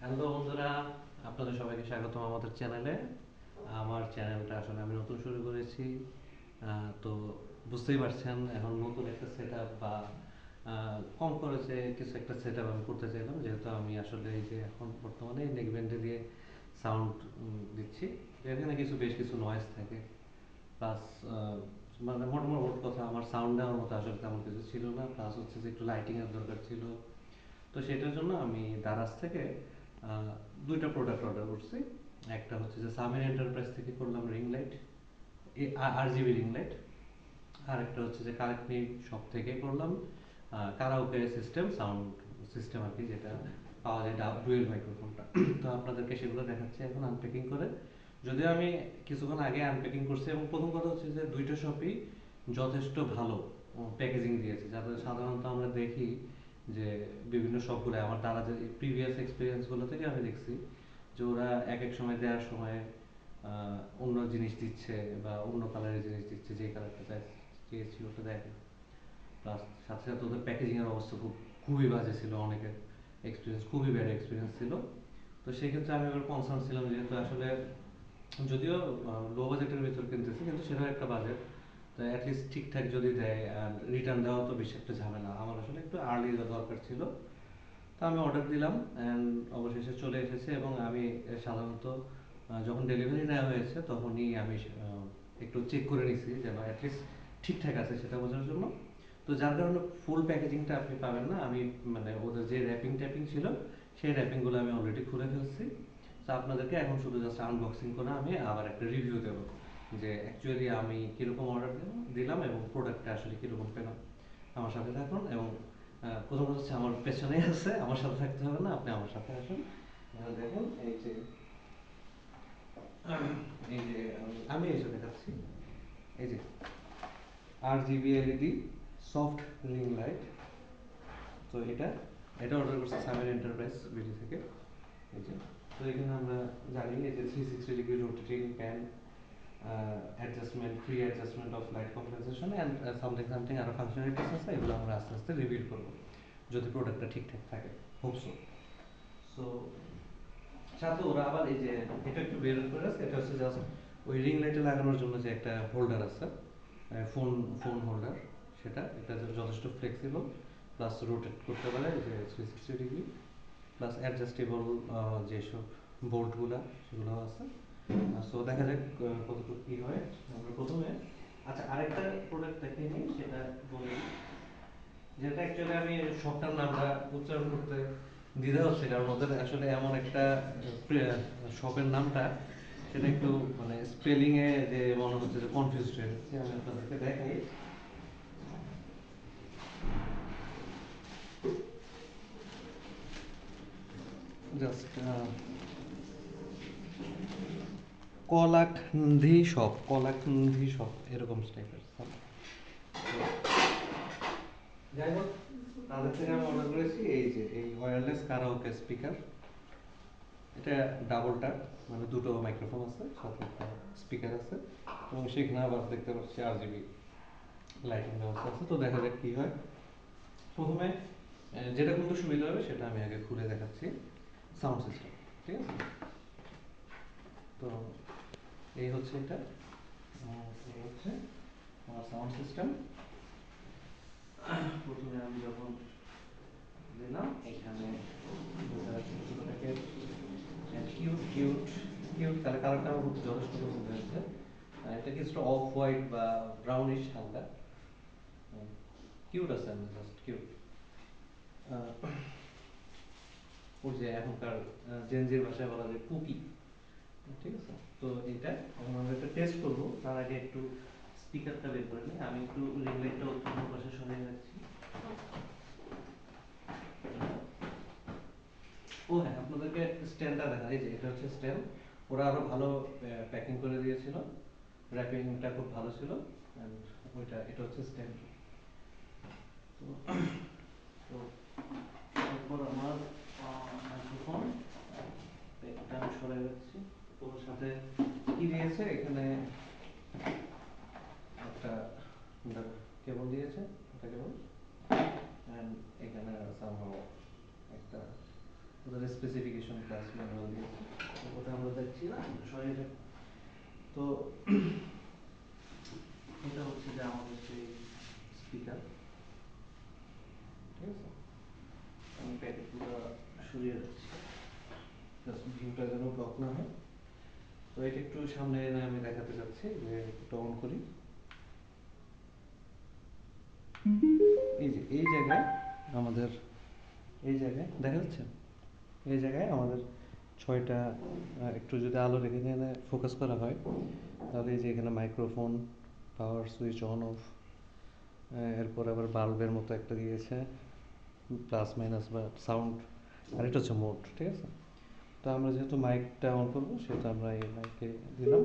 Hello বন্ধুরা, আপনাদের সবাইকে স্বাগতম আমাদের চ্যানেলে। আমার চ্যানেলটা আসলে আমি নতুন শুরু করেছি। তো বুঝতেই পারছেন, এখন নতুন একটা সেট আপ বা কম খরচে কিছু একটা সেট আপ আমি করতে চাইলাম, যেহেতু আমি আসলে এই যে এখন বর্তমানে নেকব্যান্ডে দিয়ে সাউন্ড দিচ্ছি। এখানে বেশ কিছু নয়েজ থাকে, প্লাস মানে মোট কথা আমার সাউন্ড দেওয়ার মতো আসলে তেমন কিছু ছিল না, প্লাস হচ্ছে যে একটু লাইটিংয়ের দরকার ছিল। তো সেটার জন্য আমি দারাজ থেকে আহ, দুইটা প্রোডাক্ট অর্ডার করছি। একটা হচ্ছে যে সামির এন্টারপ্রাইজ থেকে করলাম ring light, RGB ring light. আর একটা হচ্ছে যে কালেক্টনি শপ থেকে করলাম কারাওকে সিস্টেম, সাউন্ড সিস্টেম আর কি, যেটা পাওয়া যায় ডুয়েল মাইক্রোফোনটা। তো আপনাদেরকে সেগুলো দেখাচ্ছি এখন আনপ্যাকিং করে। যদিও আমি কিছুক্ষণ আগে আনপ্যাকিং করছি, এবং প্রথম কথা হচ্ছে যে দুইটা শপই যথেষ্ট ভালো প্যাকেজিং দিয়েছে, যাতে সাধারণত আমরা দেখি যে বিভিন্ন শপগুলো, আমার দ্বারা যে প্রিভিয়াস এক্সপিরিয়েন্সগুলো থেকে আমি দেখছি যে ওরা এক এক সময় দেওয়ার সময় অন্য জিনিস দিচ্ছে বা অন্য কালারের জিনিস দিচ্ছে, যে কালারটা চেয়েছি ওটা দেয় না। প্লাস সাথে সাথে ওদের প্যাকেজিংয়ের অবস্থা খুবই বাজে ছিল, অনেকের এক্সপিরিয়েন্স খুবই ব্যাড এক্সপিরিয়েন্স ছিল। তো সেই ক্ষেত্রে আমি এবার কনসার্ন ছিলাম, যেহেতু আসলে যদিও লো বাজেটের ভিতর কিনতেছি, কিন্তু সেটাও একটা বাজেট। তো অ্যাটলিস্ট ঠিকঠাক যদি দেয়, আর রিটার্ন দেওয়া তো বেশি একটা ঝামেলা, আমার আসলে একটু আর্লি দরকার ছিল। তো আমি অর্ডার দিলাম অ্যান্ড অবশেষে চলে এসেছে। এবং আমি সাধারণত যখন ডেলিভারি নেওয়া হয়েছে তখনই আমি একটু চেক করে নিছি যেন অ্যাটলিস্ট ঠিকঠাক আছে সেটা বোঝার জন্য। তো যার কারণে ফুল প্যাকেজিংটা আপনি পাবেন না। আমি মানে ওদের যে র্যাপিং ট্যাপিং ছিল, সেই র্যাপিংগুলো আমি অলরেডি খুলে ফেলছি। তো আপনাদেরকে এখন শুধু জাস্ট আনবক্সিং করে আমি আবার একটা রিভিউ দেবো, যে অ্যাকচুয়ালি আমি কীরকম অর্ডার দিলাম এবং প্রোডাক্টটা আসলে কীরকম পেলাম। আমার সাথে থাকুন। এবং প্রথম কথা হচ্ছে আমার পেছনেই আছে, আমার সাথে থাকতে হবে না, আপনি আমার সাথে আসুন। দেখুন এই যে আমি এই যে দেখাচ্ছি, এই যে RGB LED soft ring light. তো এটা অর্ডার করছি সামির এন্টারপ্রাইজ বিডি থেকে। এই যে, তো এখানে আমরা জানি এই যে 360 degree rotating pan, adjustment, free adjustment of light compensation and something আরও ফাংশনালিটিস আছে। এগুলো আমরা আস্তে আস্তে রিভিল করবো যদি প্রোডাক্টটা ঠিকঠাক থাকে, হোপ সো। সো সাথে ওরা আবার এই যে এটা একটু বের করে আছে, এটা হচ্ছে জাস্ট ওই রিং লাইটে লাগানোর জন্য যে একটা হোল্ডার আছে, ফোন ফোন হোল্ডার। এটা যথেষ্ট ফ্লেক্সিবল, প্লাস রোটেট করতে পারে যে 360 ডিগ্রি, প্লাস অ্যাডজাস্টেবল যেসব বোল্টগুলো সেগুলো আছে। সো দেখা যাক কতটুকু কী হয়। আমরা প্রথমে আচ্ছা আরেকটা প্রোডাক্ট দেখে নিই, সেটা বলি, যেটা অ্যাকচুয়ালি আমি শপটার নামটা উচ্চারণ করতে দ্বিধা হচ্ছে, কারণ ওদের আসলে এমন একটা শপের নামটা, সেটা একটু মানে স্পেলিংয়ে যে মনে হচ্ছে যে কনফিউজড হয়ে যাচ্ছে। আমি আপনাদেরকে দেখাই, জাস্ট কলাকন্ধি শপ এরকম টাইপের। যাই হোক, তাদের থেকে আমি অর্ডার করেছি এই যে এই ওয়্যারলেস কারাওকে স্পিকার। এটা ডাবল ট্যাপ, মানে দুটো মাইক্রোফোন আছে, সাথে একটা স্পিকার আছে, এবং সেখানে আবার দেখতে পাচ্ছি RGB লাইটিং ব্যবস্থা আছে। তো দেখা যাক কী হয়। প্রথমে যেটা খুলতে সুবিধা হবে সেটা আমি আগে খুলে দেখাচ্ছি, সাউন্ড সিস্টেম। ঠিক আছে, তো এই হচ্ছে এটা, এই হচ্ছে আমার সাউন্ড সিস্টেম। প্রথমে আমি যখন দিলাম এখানে ছোটো ছোটো প্যাকেট, কিউট কিউট কিউট কালারটা আমার খুব যথেষ্ট পছন্দ হয়েছে। এটা কিছুটা অফ হোয়াইট বা ব্রাউনিশ হালকা, কিউট আছে, আমি জাস্ট কিউট। ওই যে এখনকার জেনজির ভাষায় বলা যায় কুকি। ঠিক আছে, তো এটা এখন আমরা একটা টেস্ট করবো, তার আগে একটু স্পিকারটা বের করে নিই। আমি একটু রিং লাইটটা অন্য পাশে সরিয়ে রাখছি। ও হ্যাঁ, আপনাদেরকে স্ট্যান্ডটা দেখা, এই যে এটা হচ্ছে স্ট্যান্ড। ওরা আরো ভালো প্যাকিং করে দিয়েছিল, র্যাপিংটা খুব ভালো ছিল। অ্যান্ড এটা হচ্ছে স্ট্যান্ড। তো তো তারপর আমার মাইক্রোফোন এটা আমি সরাই রাখছি। ওর সাথে কি দিয়েছে, এখানে একটা কেবল দিয়েছে, একটা কেবল, অ্যান্ড এখানে সামহাও একটা ওদের স্পেসিফিকেশন ক্লাস ম্যানুয়াল দিয়ে, তো ওটা আমরা দেখছি না শরীরে। তো এটা হচ্ছে যে আমাদের সেই স্পিকার, ঠিক আছে। আমি প্যাড পুরো সরিয়ে রাখছি, জাস্ট ভিউটা যেন ব্লক না হয়। তো এটা একটু সামনে এনে আমি দেখাতে চাচ্ছি, যে একটু অন করি। এই যে এই জায়গায় আমাদের, এই জায়গায় দেখা যাচ্ছে, এই জায়গায় আমাদের ছয়টা, একটু যদি আলো রেখে এখানে ফোকাস করা হয়, তাহলে এই যে এখানে microphone, power switch on of, এরপর আবার বাল্বের মতো একটা দিয়েছে, প্লাস মাইনাস বা সাউন্ড, আর এটা হচ্ছে মোড, ঠিক আছে। তো আমরা যেহেতু মাইকটা অন করবো, সেহেতু আমরা এই মাইকে দিলাম।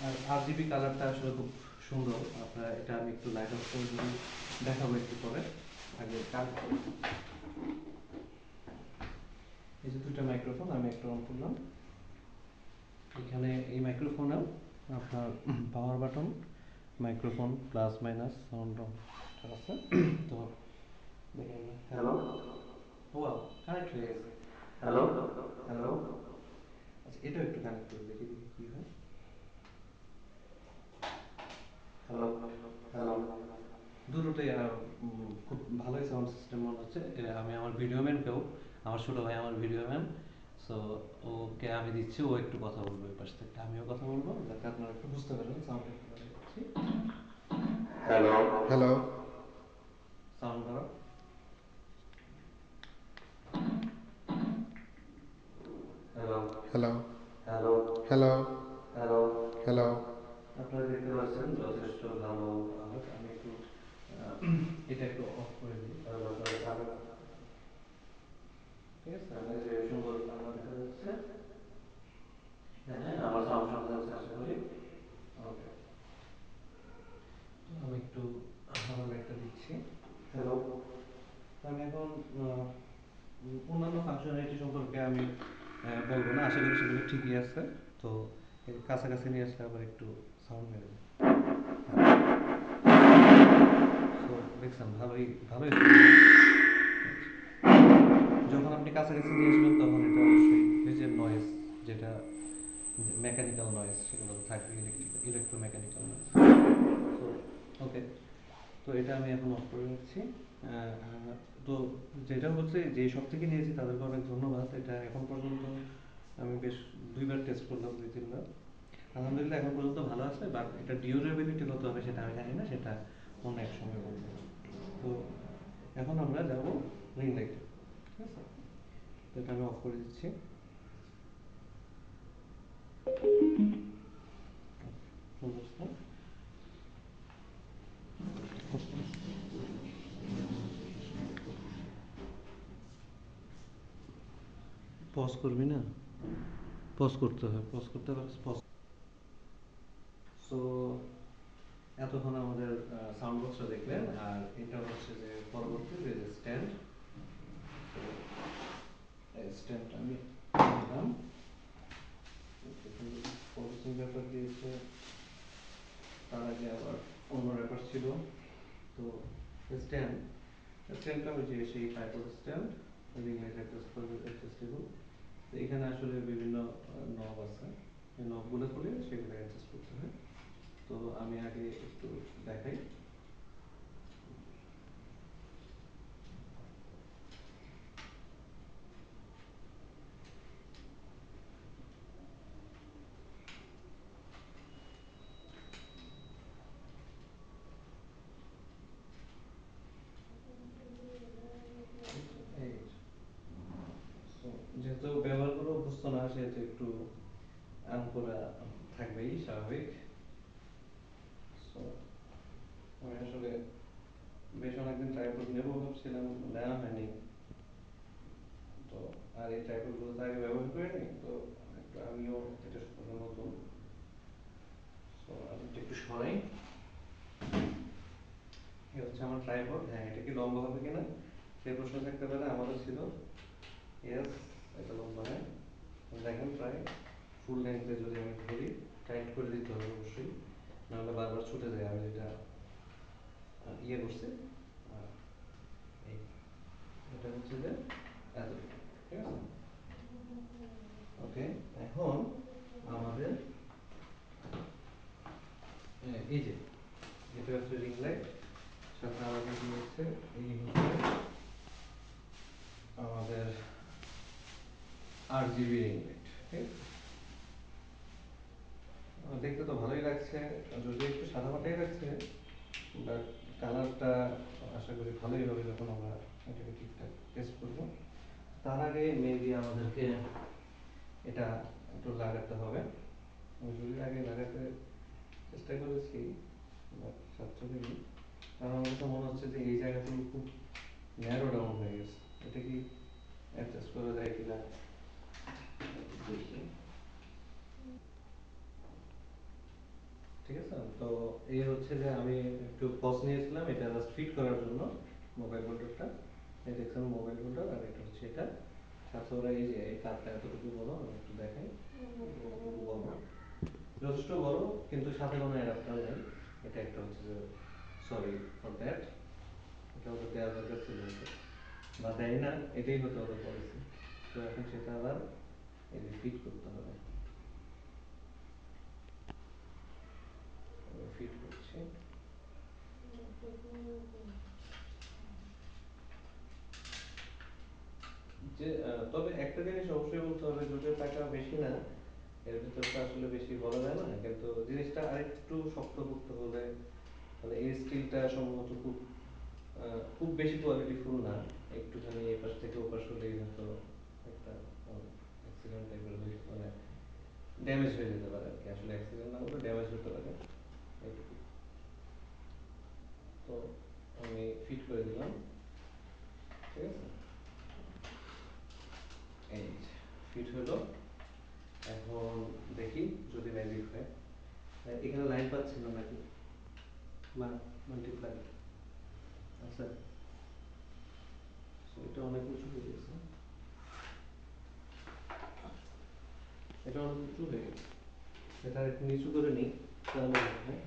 আর RGB কালারটা আসলে খুব সুন্দর। আপনারা এটা আমি একটু লাইট অফ করে যদি দেখাবো একটু পরে। আগে কানেক্ট করি। এই যে দুটো মাইক্রোফোন আমি একটা অন করলাম। এখানে এই মাইক্রোফোনেও আপনার power button, microphone, plus minus, sound on আছে। তো দেখেন, হ্যালো, ওয়াও, কানেক্ট হয়ে গেছে। Hello, hello. আচ্ছা, এটাও একটু কানেক্ট করে দেখি কি হয়। Hello, hello. দুটোতেই খুব ভালোই সাউন্ড সিস্টেম মনে হচ্ছে। আমি আমার ভিডিও ম্যানকেও, আমার ছোট ভাই আমার ভিডিও ম্যান, সো ওকে আমি দিচ্ছি, ও একটু কথা বলবো এই পাশ থেকে, আমিও কথা বলবো, যাতে আপনারা একটু বুঝতে পারেন সাউন্ড একটু দিচ্ছি। হ্যালো, হ্যালো, সাউন্ড করো। Hello, hello, hello, hello, hello. Hello. আপনারা দেখতে পাচ্ছেন যথেষ্ট ভালো আওয়াজ। আমি একটু এটা একটু অফ করে দিই, তাহলে আপনারা জানেন। ঠিক আছে, আমি যে সুন্দর বাংলা দেখা যাচ্ছে। হ্যাঁ, আমার সাউন্ড শোনা যাচ্ছে আশা করি। ওকে, আমি একটু আমার একটা দিচ্ছি। হ্যালো। আমি এখন অন্যান্য ফাংশনালিটি সম্পর্কে আমি বলবো না, আশা করি সেগুলো ঠিকই আছে। তো এর কাছাকাছি নিয়ে আসলে আবার একটু সাউন্ড মেরে দেয়। তো দেখছেন, ভালোই ভালোই। যখন আপনি কাছাকাছি নিয়ে আসবেন, তখন এটা অবশ্যই এই যে নয়েজ, যেটা মেকানিক্যাল নয়েজ, সেগুলো থাকবে, ইলেকট্রোমেকানিক্যাল নয়েজ। তো ওকে, তো এটা আমি এখন অফ করে রাখছি। তো যেটা হচ্ছে, যে সব থেকে নিয়েছি তাদেরকে অনেক ধন্যবাদ। এটা এখন পর্যন্ত আমি বেশ দুইবার টেস্ট করলাম, দুই তিনবার। আলহামদুলিল্লাহ এখন পর্যন্ত ভালো আছে, বাট এটা ডিউরেবিলিটি কত হবে সেটা আমি জানি না, সেটা অন্য এক সময় বলবো। তো এখন আমরা যাব রিং লাইটে, ঠিক আছে। তো এটা আমি অফ করে দিচ্ছি। সুন্দর। পজ করবি না, পজ করতে হয়, পজ করতে পারিস, পজ। সো এতক্ষণ আমাদের সাউন্ড বক্সটা দেখলেন, আর এটা হচ্ছে যে পরবর্তী যে স্ট্যান্ড। স্ট্যান্ড আমি নিলাম, প্রসেসিং ব্যাপার দিয়েছে, তার আগে আবার অন্য ব্যাপার ছিল। তো স্ট্যান্ড, স্ট্যান্ডটা হচ্ছে সেই টাইপের স্ট্যান্ড, রিং লাইট অ্যাডজাস্টেবল। তো এখানে আসলে বিভিন্ন নব আছে, এই নবগুলো খুলে সেগুলো অ্যাডজাস্ট করতে হয়। তো আমি আগে একটু দেখাই। এই যেহেতু ব্যবহার করে অভ্যস্ত না, সেহেতু একটু আনকোরা থাকবেই, স্বাভাবিক। So, আমি আসলে বেশ অনেকদিন ট্রাইপড নেবো ভাবছিলাম, নেওয়া হয়নি। তো আর এই ট্রাইপডগুলো তো আগে ব্যবহার করিনি, তো একটু আমিও এটা সম্পূর্ণ নতুন। সো আমি একটু সরাই। এই হচ্ছে আমার ট্রাইপড। হ্যাঁ, এটা কি লম্বা হবে কিনা সেই প্রশ্ন থাকতে পারে, আমারও ছিল। ইয়েস, এটা লম্বা হয়। দেখেন প্রায় ফুল লেন্থে যদি আমি ধরি, টাইট করে দিতে হবে অবশ্যই, নাহলে বারবার ছুটে যায়। আমি যেটা ইয়ে করছি, এই এটা হচ্ছে যে এতটুকু, ঠিক আছে? ওকে, এখন আমাদের এই যে এটা হচ্ছে রিং লাইট, সাথে আমাদের কি হচ্ছে এই হচ্ছে আমাদের RGB রিং লাইট, ঠিক আছে? দেখতে তো ভালোই লাগছে, যদি একটু সাদা মাটাই লাগছে, বাট কালারটা আশা করি ভালোই হবে যখন আমরা এটাকে ঠিকঠাক টেস্ট করবো। তার আগে মেবি আমাদেরকে এটা একটু লাগাতে হবে। আমি যদি আগে লাগাতে চেষ্টা করেছি, বাট সার্থক হয়নি, কারণ আমার কাছে মনে হচ্ছে যে এই জায়গাগুলো খুব ন্যারো ডাউন হয়ে গেছে। এটা কি অ্যাডজাস্ট করা যায় কিনা দেখি। ঠিক আছে, তো এই হচ্ছে যে আমি একটু পজ নিয়েছিলাম এটা জাস্ট ফিট করার জন্য মোবাইল হোল্ডারটা। এই দেখছেন মোবাইল হোল্ডার, আর এটা হচ্ছে এটা। সাথে ওরা এই যে এই কাঠটা এতটুকু বড়, আমি একটু দেখাই, এতটুকু বড়, যথেষ্ট বড়, কিন্তু সাথে কোনো অ্যাডাপ্টার নেই। এটা একটা হচ্ছে যে সরি ফর দ্যাট, এটা হয়তো দেওয়া দরকার ছিল হয়তো, বা দেয় না, এটাই হতে হবে পলিসি। তো এখন সেটা আবার এই যে ফিট করতে হবে, ফিট করছি। যে তবে একটা জিনিস অবশ্যই বলতে হবে, দুটোর টাকা বেশি না, এর ভিতর তো আসলে বেশি বলা যায় না, কিন্তু জিনিসটা আরেকটু শক্ত করতে হলে, মানে এই স্টিলটা সম্ভবত খুব বেশি কোয়ালিটিফুল না, একটুখানি এই পাশ থেকে ও পাশ হলেই হয়তো একটা অ্যাক্সিডেন্ট টাইপের মানে ড্যামেজ হয়ে যেতে পারে আর কি, আসলে অ্যাক্সিডেন্ট না হলে ড্যামেজ হতে পারে এইটুকু। তো আমি ফিট করে দিলাম, ঠিক আছে? এই ফিট হলো। এখন দেখি যদি ম্যাজিক হয়। এখানে লাইন পাচ্ছিল নাকি, বা মাল্টিপ্লাই আচ্ছা, so এটা অনেক উঁচু হয়ে গেছে, এটা অনেক উঁচু হয়ে গেছে, এটা একটু নিচু করে নিই তাহলে হয়।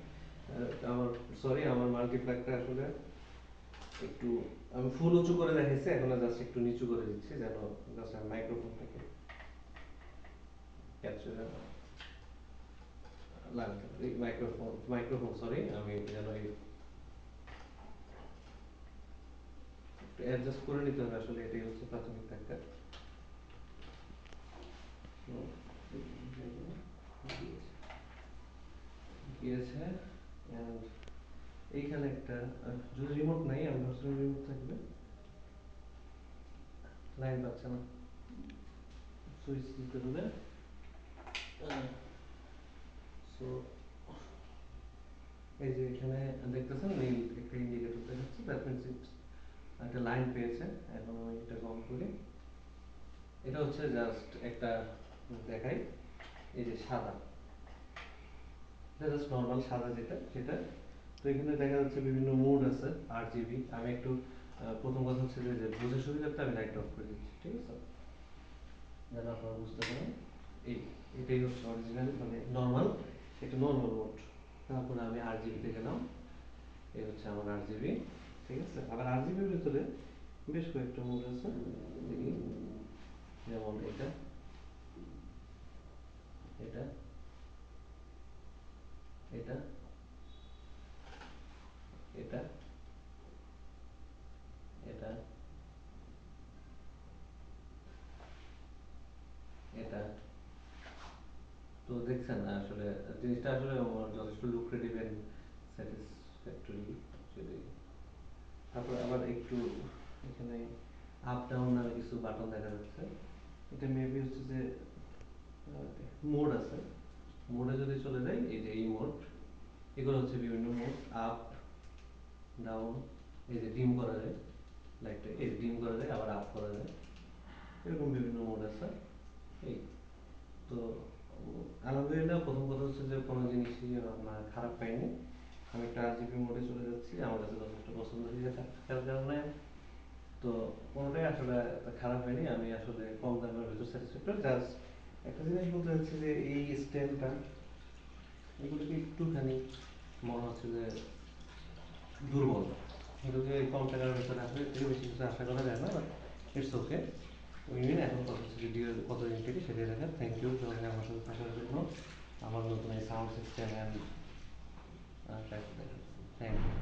আমার সরি, আমার মাল্টিপ্লাগটা আসলে একটু আমি ফুল উঁচু করে দেখাইছি, এখন জাস্ট একটু নিচু করে দিচ্ছি যেন জাস্ট মাইক্রোফোনটাকে ক্যাপচার লাগবে। এই মাইক্রোফোন সরি, আমি যেন এই অ্যাডজাস্ট করে নিতে হবে, আসলে এটাই হচ্ছে প্রাথমিক ফ্যাক্টর। গিয়েছে, and এইখানে একটা যদি রিমোট নাই, আমি ভাবছিলাম রিমোট থাকবে, লাইন পাচ্ছে না, সুইচ দিতে হলে। সো এই যে এখানে দেখতেছেন নীল একটা ইন্ডিকেটর দেখাচ্ছে, দ্যাট মিনস ইটস একটা লাইন পেয়েছে। এখন আমি এটা অন করি, এটা হচ্ছে জাস্ট একটা দেখাই, এই যে সাদা, এটা জাস্ট নর্মাল সাদা যেটা সেটা। তো এখানে দেখা যাচ্ছে বিভিন্ন মোড আছে, RGB। আমি একটু প্রথম কথা হচ্ছে যে বুঝে সুবিধার্থে আমি লাইট অফ করে দিচ্ছি, ঠিক আছে, যেন আপনারা বুঝতে পারেন। এই এটাই হচ্ছে অরিজিনাল মানে নর্মাল, এটা নর্মাল মোড। তারপরে আমি RGB তে গেলাম, এই হচ্ছে আমার RGB, ঠিক আছে? আবার RGB-র ভিতরে বেশ কয়েকটা মোড আছে, দেখি, যেমন এটা, এটা, এটা, এটা, এটা, এটা। তো দেখছেন আসলে জিনিসটা আসলে আমার যথেষ্ট লুক্রেটিভ এন্ড স্যাটিসফ্যাক্টরি যদি। তারপর আবার একটু এখানে আপ ডাউন নামে কিছু বাটন দেখা যাচ্ছে, এটা মেবি হচ্ছে যে মোড আছে। মোডে যদি চলে যাই, এই যে এই মোড, এগুলো হচ্ছে বিভিন্ন মোড, আপ ডাউন, এই যে ডিম করা যায় লাইটটা, এই যে ডিম করা যায়, আবার আপ করা যায়, এরকম বিভিন্ন মোড আছে। এই তো আলহামদুলিল্লাহ, প্রথম কথা হচ্ছে যে কোনো জিনিসই আপনার খারাপ পাইনি। আমি একটা RGB মোডে চলে যাচ্ছি, আমার কাছে যথেষ্ট পছন্দ হয়ে থাকার কারণে তো কোনোটাই আসলে খারাপ হয়নি। আমি আসলে কম দামের ভিতর স্যাটিসফ্যাক্টরি। জাস্ট একটা জিনিস বলতে চাচ্ছি যে এই স্ট্যান্ডটা, এগুলোকে একটুখানি মনে হচ্ছে যে দুর্বল, এগুলোকে কম টাকার ভিতরে আসলে এর থেকে বেশি কিছু আশা করা যায় না, ইটস ওকে। উইন এখন কত ভিডিও কতদিন থেকে সেটাই দেখেন। থ্যাংক ইউ সবাই আমার সাথে থাকার জন্য। আমার নতুন এই sound system and thank you.